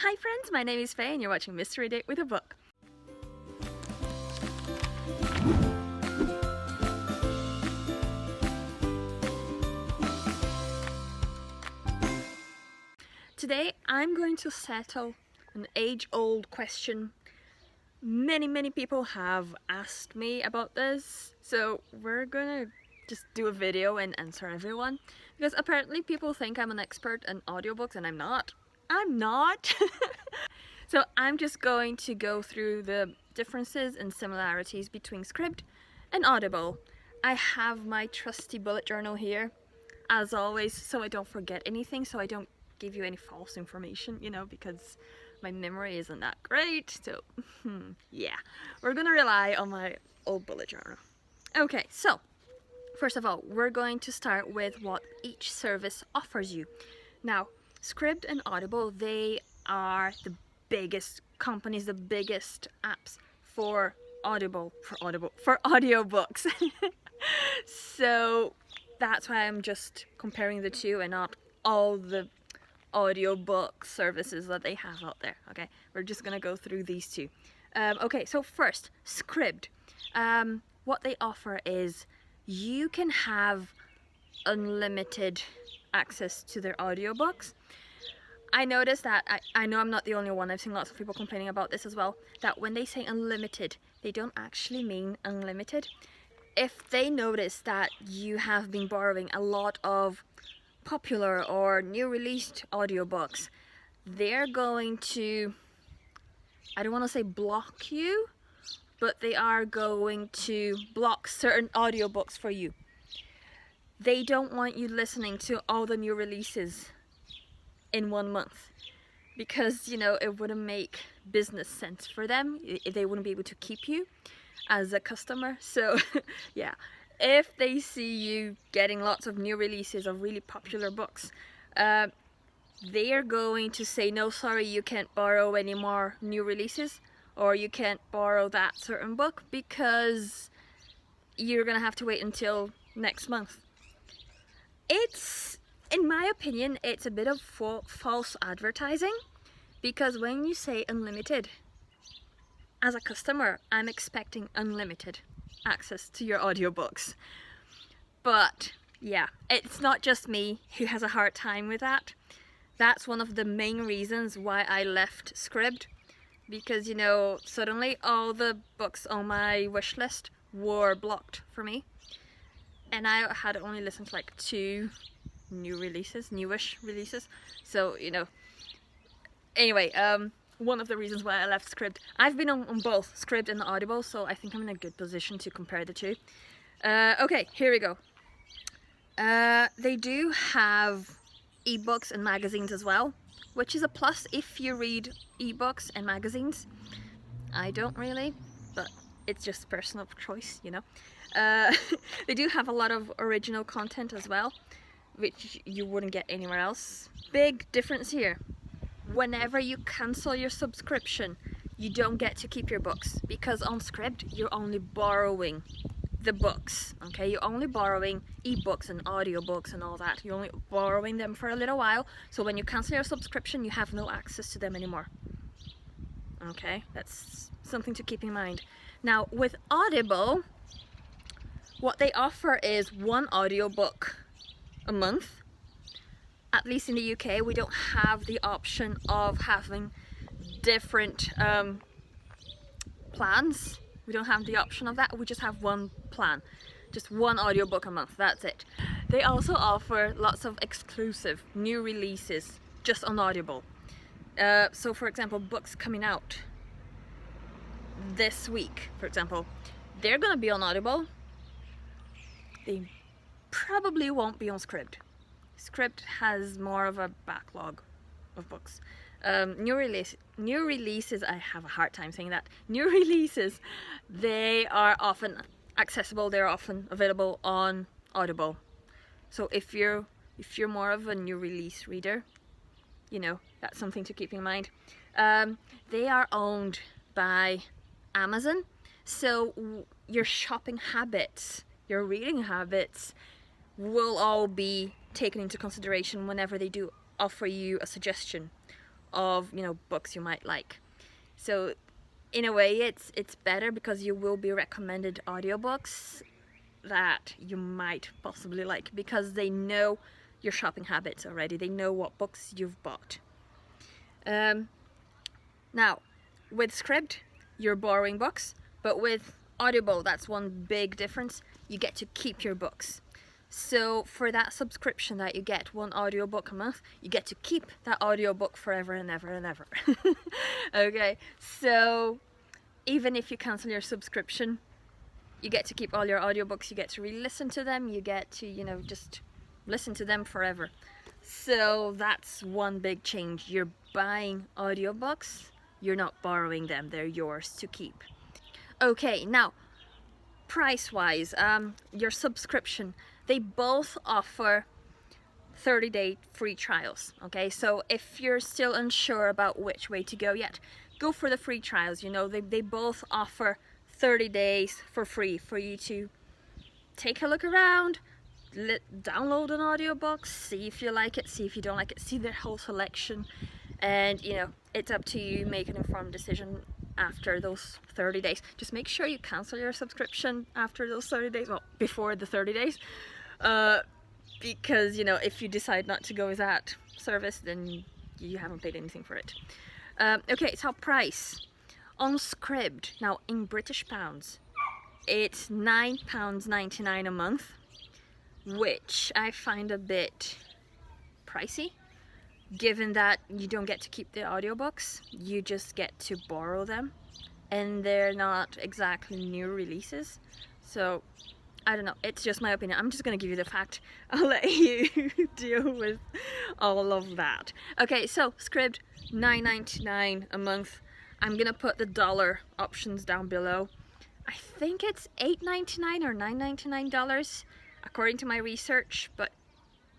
Hi friends, my name is Faye and you're watching Mystery Date with a Book. Today I'm going to settle an age-old question. Many people have asked me about this, so we're gonna just do a video and answer everyone, because apparently people think I'm an expert in audiobooks and I'm not. So I'm just going to go through the differences and similarities between Scribd and Audible. I have my trusty bullet journal here, as always, so I don't forget anything, so I don't give you any false information, you know, because my memory isn't that great. So yeah, we're gonna rely on my old bullet journal. Okay, so first of all, we're going to start with what each service offers you. Now, Scribd and Audible, they are the biggest companies, the biggest apps for audiobooks. So that's why I'm just comparing the two and not all the audiobook services that they have out there. Okay, we're just gonna go through these two. Okay, so first, Scribd. What they offer is you can have unlimited access to their audiobooks. I noticed that, I know I'm not the only one, I've seen lots of people complaining about this as well, that when they say unlimited, they don't actually mean unlimited. If they notice that you have been borrowing a lot of popular or new released audiobooks, they're going to, I don't want to say block you, but they are going to block certain audiobooks for you. They don't want you listening to all the new releases in 1 month, because, you know, it wouldn't make business sense for them. They wouldn't be able to keep you as a customer. So yeah, if they see you getting lots of new releases of really popular books, they are going to say, no, sorry, you can't borrow any more new releases, or you can't borrow that certain book because you're gonna have to wait until next month. It's, in my opinion, it's a bit of false advertising, because when you say unlimited, as a customer, I'm expecting unlimited access to your audiobooks. But yeah, it's not just me who has a hard time with that. That's one of the main reasons why I left Scribd, because, you know, suddenly all the books on my wish list were blocked for me, and I had only listened to like 2 newish releases. So, you know, anyway, one of the reasons why I left Scribd. I've been on both Scribd and Audible, so I think I'm in a good position to compare the two. Okay, here we go. They do have ebooks and magazines as well, which is a plus if you read ebooks and magazines. I don't really, but it's just personal choice, you know. They do have a lot of original content as well, which you wouldn't get anywhere else. Big difference here. Whenever you cancel your subscription, you don't get to keep your books, because on Scribd you're only borrowing the books. Okay, you're only borrowing ebooks and audiobooks and all that. You're only borrowing them for a little while, so when you cancel your subscription you have no access to them anymore. Okay, that's something to keep in mind. Now with Audible, what they offer is 1 audiobook a month. At least in the UK, we don't have the option of having different plans. We don't have the option of that. We just have 1 plan, just 1 audiobook a month, that's it. They also offer lots of exclusive new releases just on Audible. So for example, books coming out this week, for example, they're gonna be on Audible. They probably won't be on Scribd. Scribd has more of a backlog of books. New releases, I have a hard time saying that. New releases, they are often accessible, they're often available on Audible. So if you're more of a new release reader, you know, that's something to keep in mind. They are owned by Amazon, so your shopping habits, your reading habits will all be taken into consideration whenever they do offer you a suggestion of, you know, books you might like. So in a way it's better because you will be recommended audiobooks that you might possibly like, because they know your shopping habits already. They know what books you've bought. Now, with Scribd, you're borrowing books, but with Audible, that's one big difference. You get to keep your books. So for that subscription that you get, one audiobook a month, you get to keep that audiobook forever and ever and ever. Okay, so even if you cancel your subscription, you get to keep all your audiobooks, you get to re-listen to them, you get to, you know, just listen to them forever. So that's one big change. You're buying audiobooks, you're not borrowing them, they're yours to keep. Okay, now price-wise, your subscription, they both offer 30-day free trials. Okay, so if you're still unsure about which way to go yet, go for the free trials. You know, they both offer 30 days for free for you to take a look around, download an audiobook, see if you like it, see if you don't like it, see their whole selection, and you know, it's up to you. Make an informed decision after those 30 days. Just make sure you cancel your subscription after those 30 days, well, before the 30 days, because, you know, if you decide not to go with that service, then you haven't paid anything for it. Okay, so price on Scribd, now in British pounds, it's £9.99 a month, which I find a bit pricey, given that you don't get to keep the audiobooks, you just get to borrow them, and they're not exactly new releases. So I don't know, it's just my opinion. I'm just gonna give you the fact. I'll let you deal with all of that. Okay, so Scribd, $9.99 a month. I'm gonna put the dollar options down below. I think it's $8.99 or $9.99 according to my research, but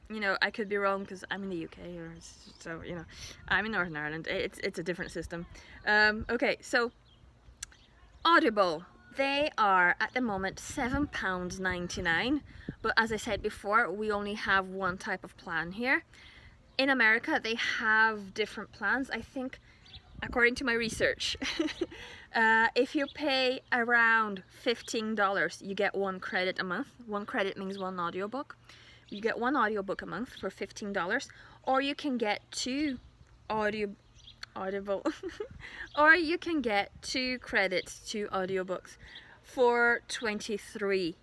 you know, I could be wrong because I'm in the UK, or so, you know, I'm in Northern Ireland. It's a different system. Okay, so Audible, they are at the moment £7.99, but as I said before, we only have one type of plan here. In America, they have different plans. I think, according to my research, if you pay around $15, you get 1 credit a month. 1 credit means 1 audiobook. You get 1 audiobook a month for $15, or you can get 2 Audible or you can get 2 credits, 2 audiobooks for $23.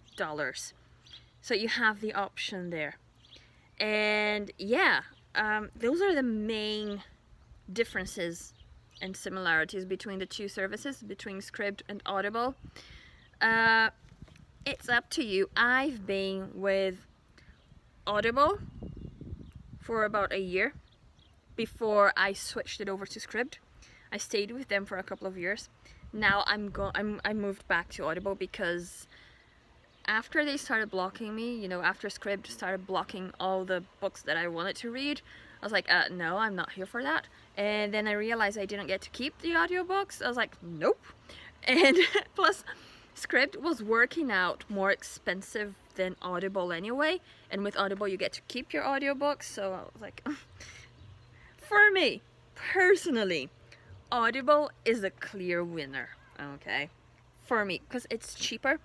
So you have the option there. And yeah, those are the main differences and similarities between the two services, between Scribd and Audible. It's up to you. I've been with Audible for about a year before I switched it over to Scribd. I stayed with them for a couple of years. Now I moved back to Audible because after they started blocking me, you know, after Scribd started blocking all the books that I wanted to read, I was like, no, I'm not here for that. And then I realized I didn't get to keep the audiobooks. I was like, nope. And plus, Scribd was working out more expensive than Audible anyway, and with Audible you get to keep your audiobooks, so I was like, for me personally, Audible is a clear winner, okay, for me, because it's cheaper.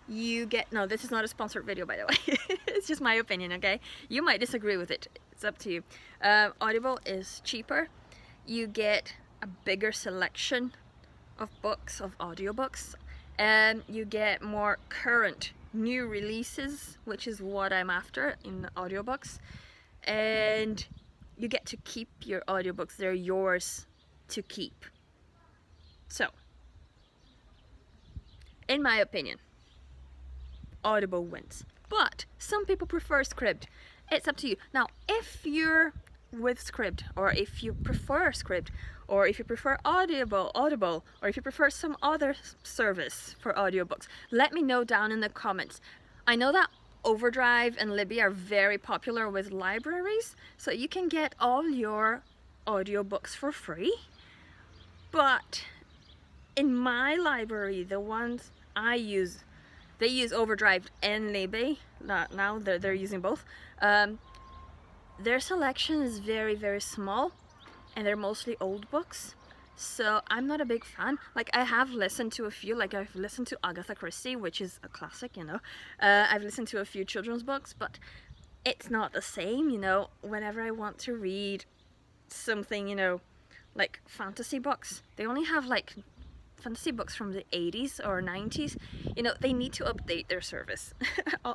You get, no, this is not a sponsored video, by the way. It's just my opinion, okay? You might disagree with it, it's up to you. Audible is cheaper. You get a bigger selection of books, of audiobooks, and you get more current new releases, which is what I'm after in audiobooks, and you get to keep your audiobooks. They're yours to keep. So, in my opinion, Audible wins, but some people prefer Scribd. It's up to you. Now, if you're with Scribd, or if you prefer Scribd, or if you prefer Audible, or if you prefer some other service for audiobooks, let me know down in the comments. I know that Overdrive and Libby are very popular with libraries, so you can get all your audiobooks for free. But in my library, the ones I use, they use Overdrive and Libby. Now they're using both. Their selection is very, very small, and they're mostly old books. So I'm not a big fan. Like, I have listened to a few, like I've listened to Agatha Christie, which is a classic, you know. I've listened to a few children's books, but it's not the same, you know. Whenever I want to read something, you know, like fantasy books, they only have like fantasy books from the 80s or 90s. You know, they need to update their service.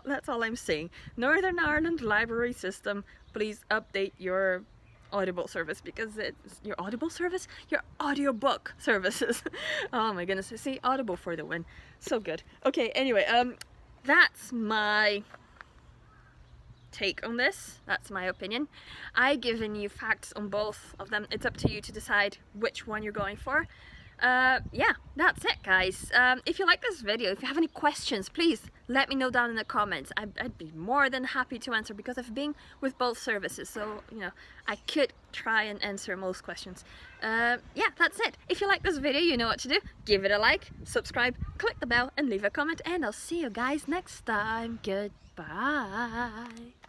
That's all I'm saying. Northern Ireland library system, please update your Audible service, because it's your Audible service, your audiobook services. Oh my goodness, see, Audible for the win. So good. Okay, anyway, that's my take on this. That's my opinion. I've given you facts on both of them. It's up to you to decide which one you're going for. Yeah, that's it, guys. If you like this video, if you have any questions, please let me know down in the comments. I'd be more than happy to answer, because I've been with both services, so you know, I could try and answer most questions. Yeah, that's it. If you like this video, you know what to do. Give it a like, subscribe, click the bell, and leave a comment, and I'll see you guys next time. Goodbye.